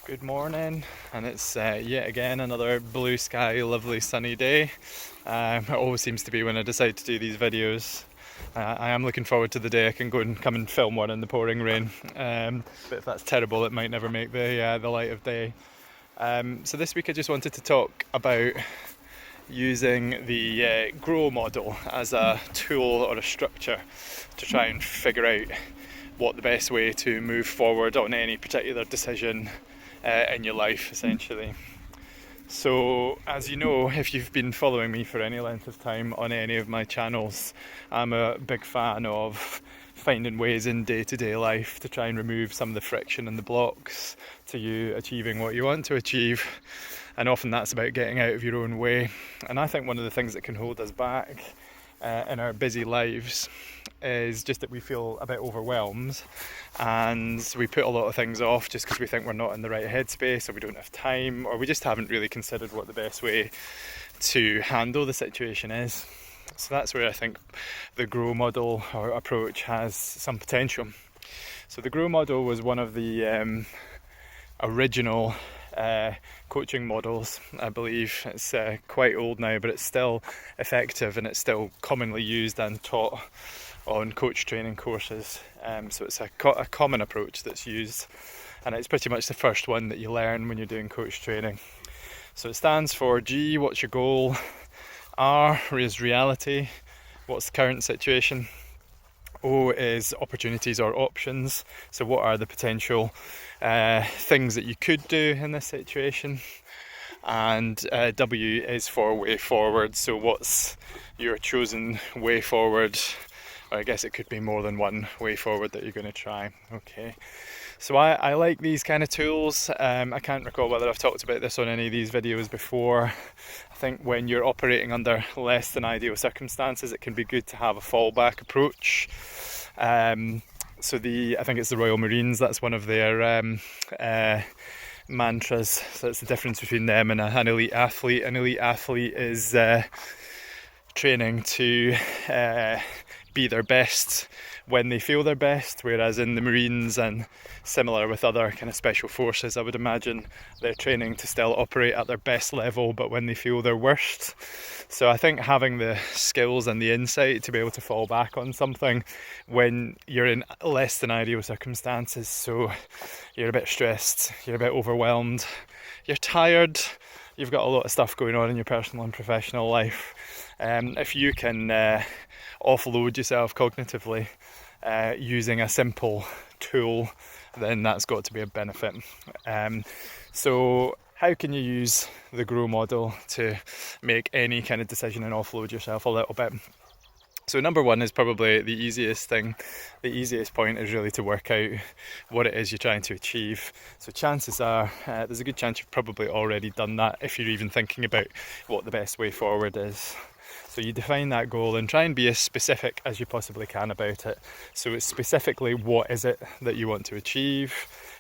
Good morning, and it's yet again another blue sky, lovely sunny day. It always seems to be when I decide to do these videos. I am looking forward to the day I can go and come and film one in the pouring rain. But if that's terrible, it might never make the light of day. So this week I just wanted to talk about using the Grow model as a tool or a structure to try and figure out what the best way to move forward on any particular decision in your life, essentially. So, as you know, if you've been following me for any length of time on any of my channels, I'm a big fan of finding ways in day-to-day life to try and remove some of the friction and the blocks to you achieving what you want to achieve. And often that's about getting out of your own way. And I think one of the things that can hold us back in our busy lives is just that we feel a bit overwhelmed and we put a lot of things off just because we think we're not in the right headspace, or we don't have time, or we just haven't really considered what the best way to handle the situation is. So that's where I think the Grow model or approach has some potential. So the Grow model was one of the original coaching models, I believe. It's quite old now, but it's still effective and it's still commonly used and taught on coach training courses. So it's a common approach that's used, and it's pretty much the first one that you learn when you're doing coach training. So it stands for G, what's your goal? R is reality, what's the current situation? O is opportunities or options, so what are the potential things that you could do in this situation? And W is for way forward, so what's your chosen way forward? Or I guess it could be more than one way forward that you're going to try. Okay, so I like these kind of tools. I can't recall whether I've talked about this on any of these videos before. I think when you're operating under less than ideal circumstances, it can be good to have a fallback approach. I think it's the Royal Marines, that's one of their mantras. So that's the difference between them and an elite athlete. An elite athlete is training to be their best when they feel their best, whereas in the Marines, and similar with other kind of special forces, I would imagine they're training to still operate at their best level but when they feel their worst. So I think having the skills and the insight to be able to fall back on something when you're in less than ideal circumstances, so you're a bit stressed, you're a bit overwhelmed, you're tired, you've got a lot of stuff going on in your personal and professional life, if you can offload yourself cognitively using a simple tool, then that's got to be a benefit. So how can you use the Grow model to make any kind of decision and offload yourself a little bit? So number one is probably the easiest thing. The easiest point is really to work out what it is you're trying to achieve. So chances are there's a good chance you've probably already done that if you're even thinking about what the best way forward is. So you define that goal and try and be as specific as you possibly can about it. So it's specifically what is it that you want to achieve,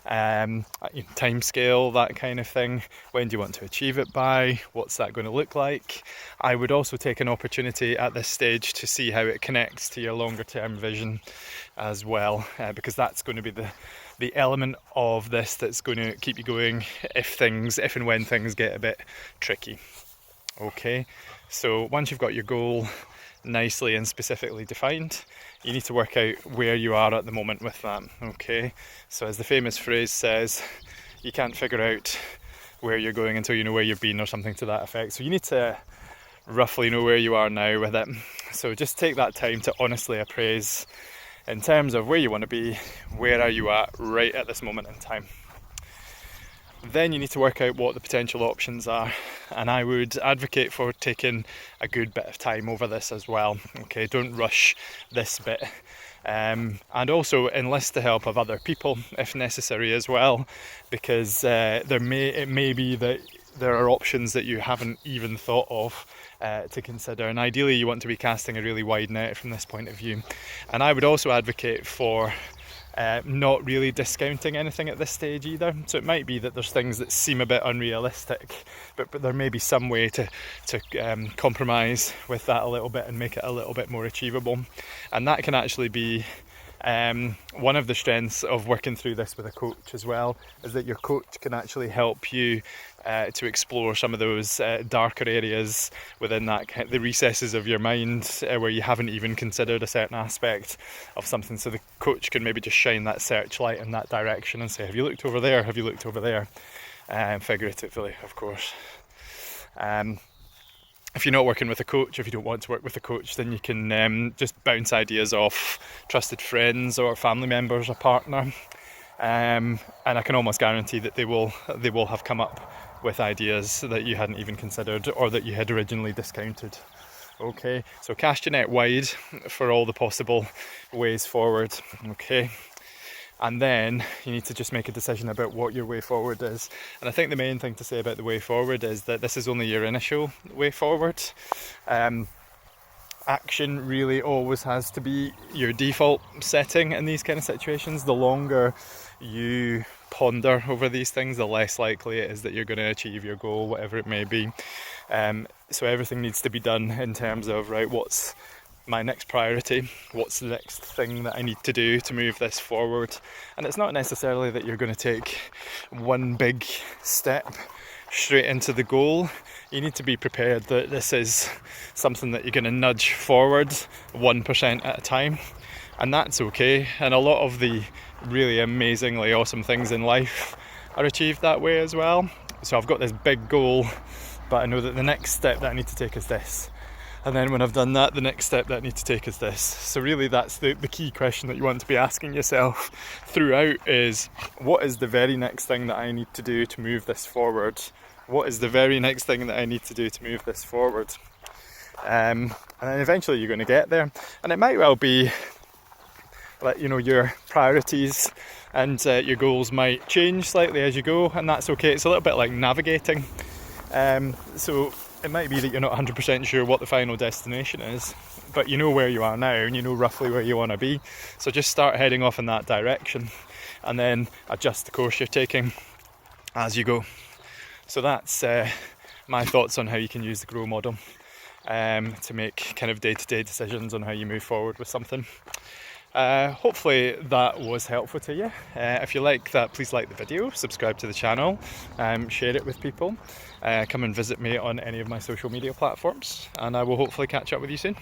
time scale, that kind of thing. When do you want to achieve it by? What's that going to look like? I would also take an opportunity at this stage to see how it connects to your longer term vision as well, because that's going to be the element of this that's going to keep you going if and when things get a bit tricky. Okay, so once you've got your goal nicely and specifically defined, you need to work out where you are at the moment with that. Okay, so as the famous phrase says, you can't figure out where you're going until you know where you've been, or something to that effect. So you need to roughly know where you are now with it. So just take that time to honestly appraise in terms of where you want to be, where are you at right at this moment in time. Then you need to work out what the potential options are, and I would advocate for taking a good bit of time over this as well. Okay, don't rush this bit, and also enlist the help of other people if necessary as well, because it may be that there are options that you haven't even thought of to consider, and ideally you want to be casting a really wide net from this point of view. And I would also advocate for not really discounting anything at this stage either. So it might be that there's things that seem a bit unrealistic, but there may be some way to compromise with that a little bit and make it a little bit more achievable. And that can actually be One of the strengths of working through this with a coach as well is that your coach can actually help you to explore some of those darker areas within the recesses of your mind where you haven't even considered a certain aspect of something. So the coach can maybe just shine that searchlight in that direction and say, have you looked over there? Have you looked over there? Figuratively, of course. If you're not working with a coach, if you don't want to work with a coach, then you can just bounce ideas off trusted friends or family members or partner, and I can almost guarantee that they will have come up with ideas that you hadn't even considered or that you had originally discounted. Okay, so cast your net wide for all the possible ways forward. Okay. And then you need to just make a decision about what your way forward is. And I think the main thing to say about the way forward is that this is only your initial way forward. Action really always has to be your default setting in these kind of situations. The longer you ponder over these things, the less likely it is that you're going to achieve your goal, whatever it may be. So everything needs to be done in terms of, right, what's my next priority, what's the next thing that I need to do to move this forward. And it's not necessarily that you're going to take one big step straight into the goal. You need to be prepared that this is something that you're going to nudge forward 1% at a time, and that's okay. And a lot of the really amazingly awesome things in life are achieved that way as well. So I've got this big goal, but I know that the next step that I need to take is this. And then when I've done that, the next step that I need to take is this. So really that's the key question that you want to be asking yourself throughout is, what is the very next thing that I need to do to move this forward? What is the very next thing that I need to do to move this forward? And then eventually you're going to get there. And it might well be that, your priorities and your goals might change slightly as you go, and that's okay. It's a little bit like navigating. So it might be that you're not 100% sure what the final destination is, but you know where you are now and you know roughly where you want to be. So just start heading off in that direction and then adjust the course you're taking as you go. So that's my thoughts on how you can use the GROW model to make kind of day-to-day decisions on how you move forward with something. Hopefully that was helpful to you. If you like that, please like the video, subscribe to the channel, share it with people. Come and visit me on any of my social media platforms, and I will hopefully catch up with you soon.